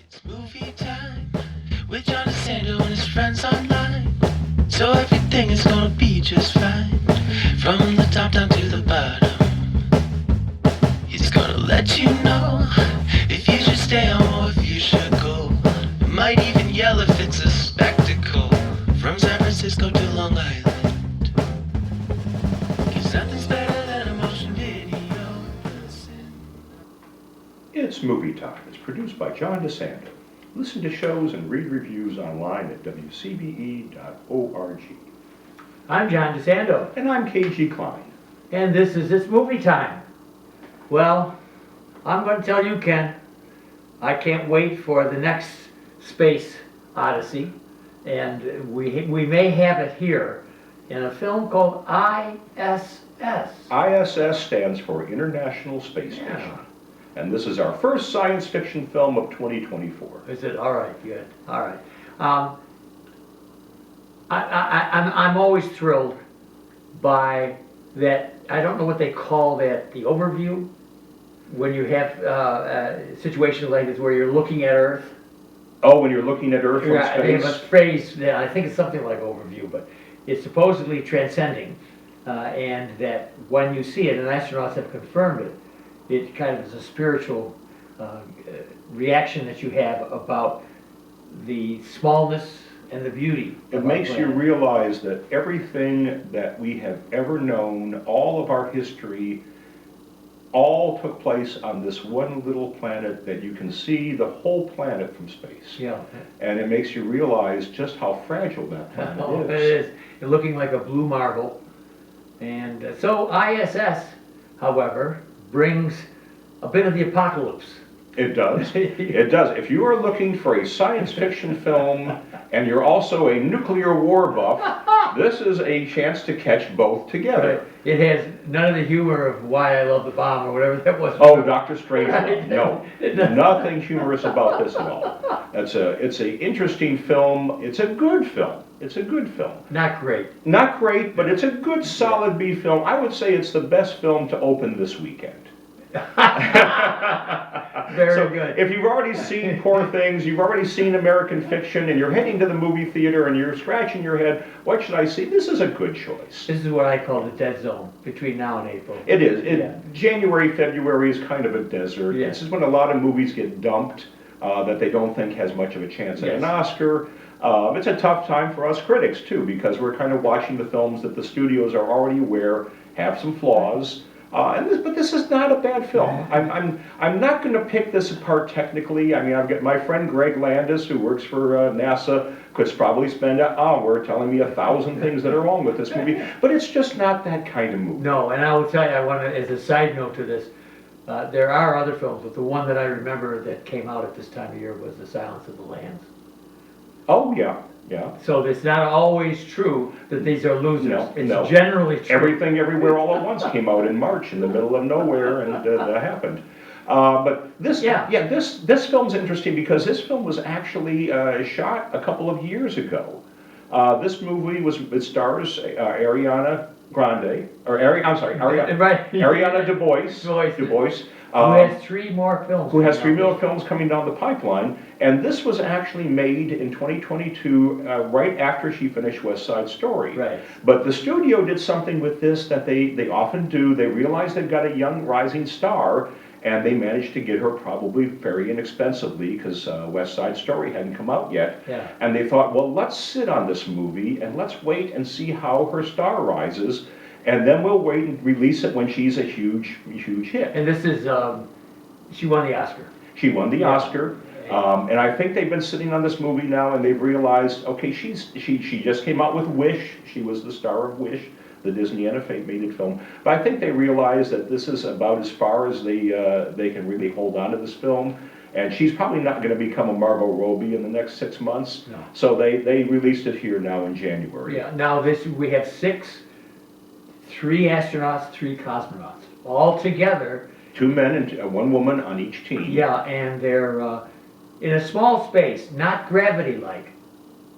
It's movie time with John DeSando and his friends online. So everything is gonna be just fine. From the top down to the bottom. He's gonna let you know if you should stay home or if you should go. Might even yell if it's a spectacle. From San Francisco to Long Island. 'Cause nothing's better than a motion video. It's Movie Time. It's produced by John DeSando. Listen to shows and read reviews online at WCBE.org. I'm John DeSando, And I'm G Kline. and this is It's Movie Time. Well, I'm going to tell you, Ken, I can't wait for the next Space Odyssey, and we may have it here in a film called I.S.S. I.S.S. stands for International Space Station. Yeah. And this is our first science fiction film of 2024. Is it? All right, good. All right. I'm always thrilled by that. I don't know what they call that, the overview, when you have situations like this where you're looking at Earth. Oh, when you're looking at Earth from Yeah, they have a space? phrase that I think it's something like overview, but it's supposedly transcending, and that when you see it, and astronauts have confirmed it, it kind of is a spiritual reaction that you have about the smallness and the beauty. It makes you realize that everything that we have ever known, all of our history, all took place on this one little planet that you can see the whole planet from space. Yeah. And it makes you realize just how fragile that planet Oh, is. it is. It's looking like a blue marble. And so ISS, however, brings a bit of the apocalypse. It does. It does. If you are looking for a science fiction film and you're also a nuclear war buff, this is a chance to catch both together. It has none of the humor of Why I Love the Bomb or whatever that was. Oh, Dr. Strange. Right. No, nothing humorous about this at all. It's a interesting film. It's a good film. It's a good film. Not great. Not great, but it's a good, solid B film. I would say it's the best film to open this weekend. Very good. If you've already seen Poor Things, you've already seen American Fiction, and you're heading to the movie theater and you're scratching your head, what should I see? This is a good choice. This is what I call the dead zone between now and April. It is. Yeah. January, February is kind of a desert. Yeah. This is when a lot of movies get dumped that they don't think has much of a chance at Yes. an Oscar. It's a tough time for us critics, too, because we're kind of watching the films that the studios are already aware have some flaws. But this is not a bad film. I'm not going to pick this apart technically. I mean, I've got my friend Greg Landis, who works for NASA, could probably spend an hour telling me 1,000 things that are wrong with this movie. But it's just not that kind of movie. No, and I will tell you, I want to, as a side note to this, there are other films, but the one that I remember that came out at this time of year was The Silence of the Lambs. Oh, yeah. Yeah. So it's not always true that these are losers. No, it's no. generally true. Everything Everywhere All at Once came out in March in the middle of nowhere, and that happened. But this, this film's interesting because this film was actually shot a couple of years ago. This movie it stars Ariana Grande, or Ariana DuBois. Who has three more films. Who has 3 more films coming down the pipeline, and this was actually made in 2022, right after she finished West Side Story. Right. But the studio did something with this that they often do. They realized they've got a young rising star, and they managed to get her probably very inexpensively because West Side Story hadn't come out yet. Yeah. And they thought, well, let's sit on this movie and let's wait and see how her star rises. And then we'll wait and release it when she's a huge hit. And this is, she won the Oscar. She won the Oscar. And I think they've been sitting on this movie now and they've realized, okay, she just came out with Wish. She was the star of Wish, the Disney animated film. But I think they realized that this is about as far as they can really hold on to this film. And she's probably not going to become a Margot Robbie in the next 6 months. No. So they released it here now in January. Yeah, now we have 3 astronauts, 3 cosmonauts, all together. 2 men and 1 woman on each team. Yeah, and they're in a small space, not gravity-like.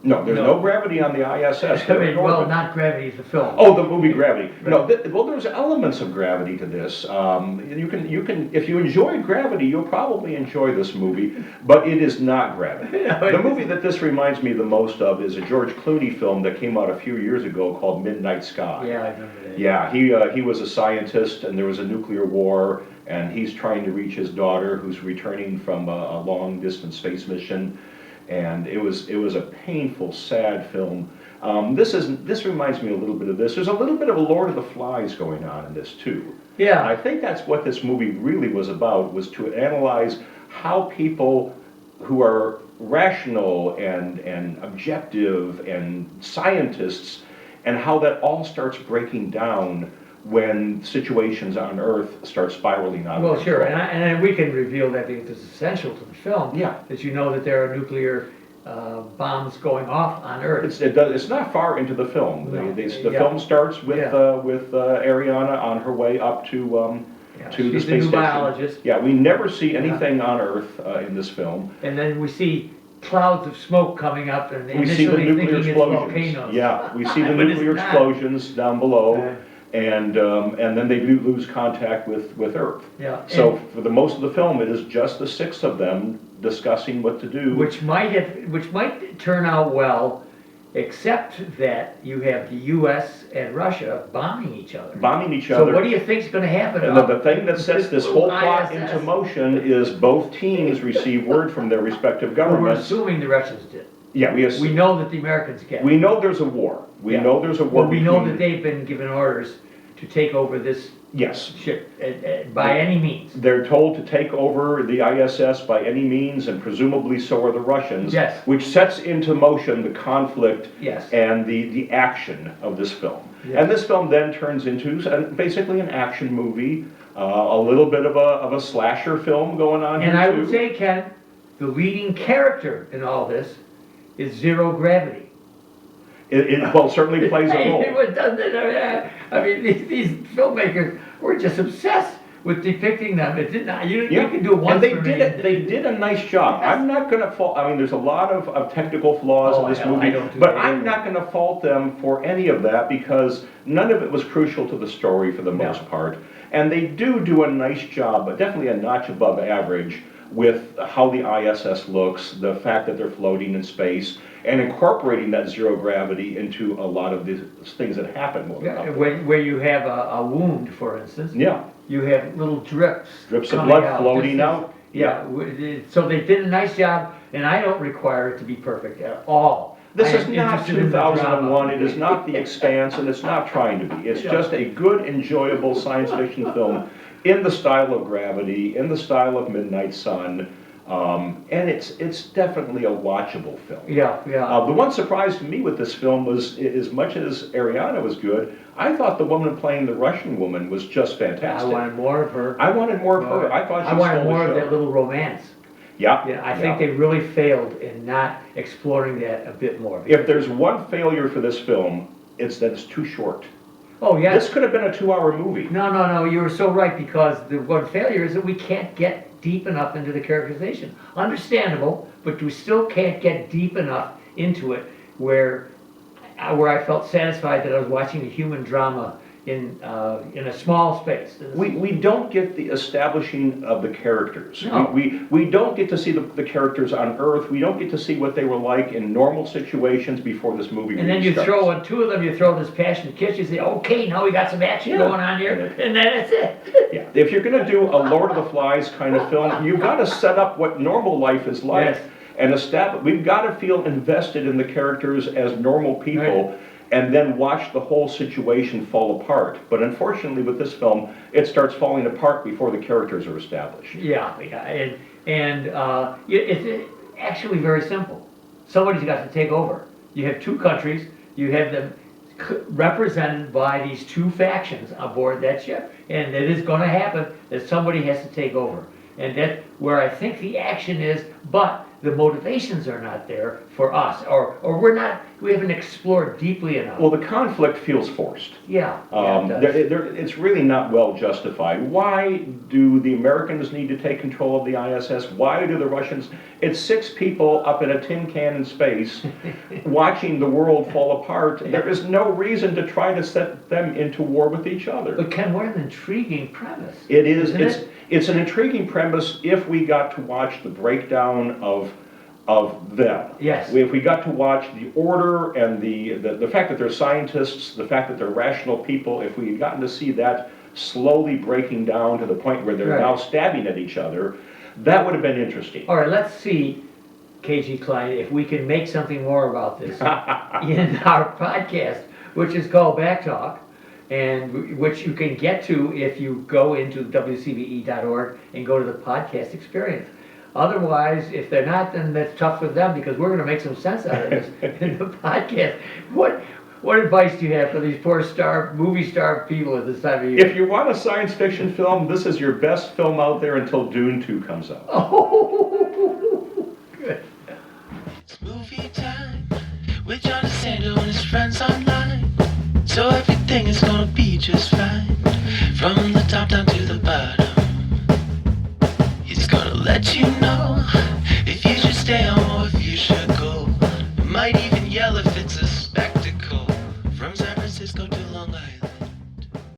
No, there's no gravity on the ISS. I mean, well, not Gravity, the film. Oh, the movie Gravity. No, well, there's elements of gravity to this. You can, if you enjoy Gravity, you'll probably enjoy this movie, but it is not Gravity. The movie that this reminds me the most of is a George Clooney film that came out a few years ago called Midnight Sky. Yeah, I remember that. Yeah, he was a scientist, and there was a nuclear war, and he's trying to reach his daughter, who's returning from a long-distance space mission. And it was a painful, sad film. This reminds me a little bit of this. There's a little bit of a Lord of the Flies going on in this too. Yeah. I think that's what this movie really was about, was to analyze how people who are rational and objective and scientists, and how that all starts breaking down when situations on Earth start spiraling out. Well, sure, and we can reveal that because it's essential to the film. Yeah. That you know that there are nuclear bombs going off on Earth. It's not far into the film. No. The film starts with Ariana on her way up to the She's space a new station. biologist. Yeah, we never see anything on Earth in this film. And then we see clouds of smoke coming up, and We see the initially nuclear thinking it's explosions. volcanoes. Yeah, we see the But it's nuclear not. explosions down below, and then they lose contact with Earth. Yeah. So for the most of the film, it is just the six of them discussing what to do. Which might turn out well, except that you have the U.S. and Russia bombing each other. So what do you think's going to happen? And the thing that sets this whole plot ISS? into motion is both teams receive word from their respective Well, we're governments. assuming the Russians did. Yeah, We know that the Americans get. we know there's a war. We Yeah. know there's a war. Well, we know between- that they've been given orders to take over this Yes. ship by any means. They're told to take over the ISS by any means, and presumably so are the Russians. Yes. Which sets into motion the conflict Yes. and the action of this film. Yes. And this film then turns into basically an action movie, a little bit of a slasher film going on here And I too. would say, Ken, the leading character in all this is Zero Gravity. It well, certainly plays a role. Doesn't it? I mean, these filmmakers were just obsessed with depicting them. It did not. You can do it once. And they for did me. it. They did a nice job. Yes. I'm not going to fault. I mean, there's a lot of technical flaws Oh, in this hell, movie, I don't do but that I'm either. not going to fault them for any of that because none of it was crucial to the story for the most part. And they do a nice job, but definitely a notch above average with how the ISS looks, the fact that they're floating in space, and incorporating that zero gravity into a lot of these things that happen. Where you have a wound, for instance. Yeah. You have little drips. Drips of coming blood out. floating out. So they did a nice job, and I don't require it to be perfect at all. This I is am not interested in the 2001, drama. it is not The Expanse, and it's not trying to be. It's just a good, enjoyable science fiction film in the style of Gravity, in the style of Midnight Sun, and it's definitely a watchable film. Yeah. The one surprise to me with this film was, as much as Ariana was good, I thought the woman playing the Russian woman was just I fantastic. wanted more of her. I wanted more of her. I thought she I wanted stole more the of show. that little romance. Yeah. I think they really failed in not exploring that a bit more. If there's one failure for this film, it's that it's too short. Oh, yes. This could have been a 2-hour movie. No, you were so right, because the one failure is that we can't get deep enough into the characterization. Understandable, but we still can't get deep enough into it where I felt satisfied that I was watching a human drama in a small space. We don't get the establishing of the characters. No. We don't get to see the characters on Earth. We don't get to see what they were like in normal situations before this movie And then really you starts. throw on two of them, you throw this passion kiss, you say, okay, now we got some action going on here, and then that's it. Yeah. If you're going to do a Lord of the Flies kind of film, you've got to set up what normal life is like. Yes. And we've got to feel invested in the characters as normal people. Right. And then watch the whole situation fall apart. But unfortunately with this film, it starts falling apart before the characters are established. Yeah, and it's actually very simple. Somebody's got to take over. You have two countries, you have them represented by these two factions aboard that ship, and it is going to happen that somebody has to take over. And that's where I think the action is, but the motivations are not there for us, or we haven't explored deeply enough. Well, the conflict feels forced. Yeah, it does. It's really not well justified. Why do the Americans need to take control of the ISS? Why do the Russians? It's 6 people up in a tin can in space watching the world fall apart. There is no reason to try to set them into war with each other. But Ken, what an intriguing premise. It is. Isn't It's an intriguing premise if we got to watch the breakdown of them. Yes. If we got to watch the order and the fact that they're scientists, the fact that they're rational people, if we had gotten to see that slowly breaking down to the point where they're Right. now stabbing at each other, that would have been interesting. All right, let's see, G Kline, if we can make something more about this in our podcast, which is called Back Talk, and which you can get to if you go into WCBE.org and go to the podcast experience. Otherwise, if they're not, then that's tough for them, because we're going to make some sense out of this in the podcast. What advice do you have for these poor movie star people at this time of year? If you want a science fiction film, this is your best film out there until Dune 2 comes out. Oh, good. It's movie time with John DeSando and his friends online. So everything is gonna be just fine. From the top down to the bottom. He's gonna let you know if you should stay home or if you should go. Might even yell if it's a spectacle. From San Francisco to Long Island.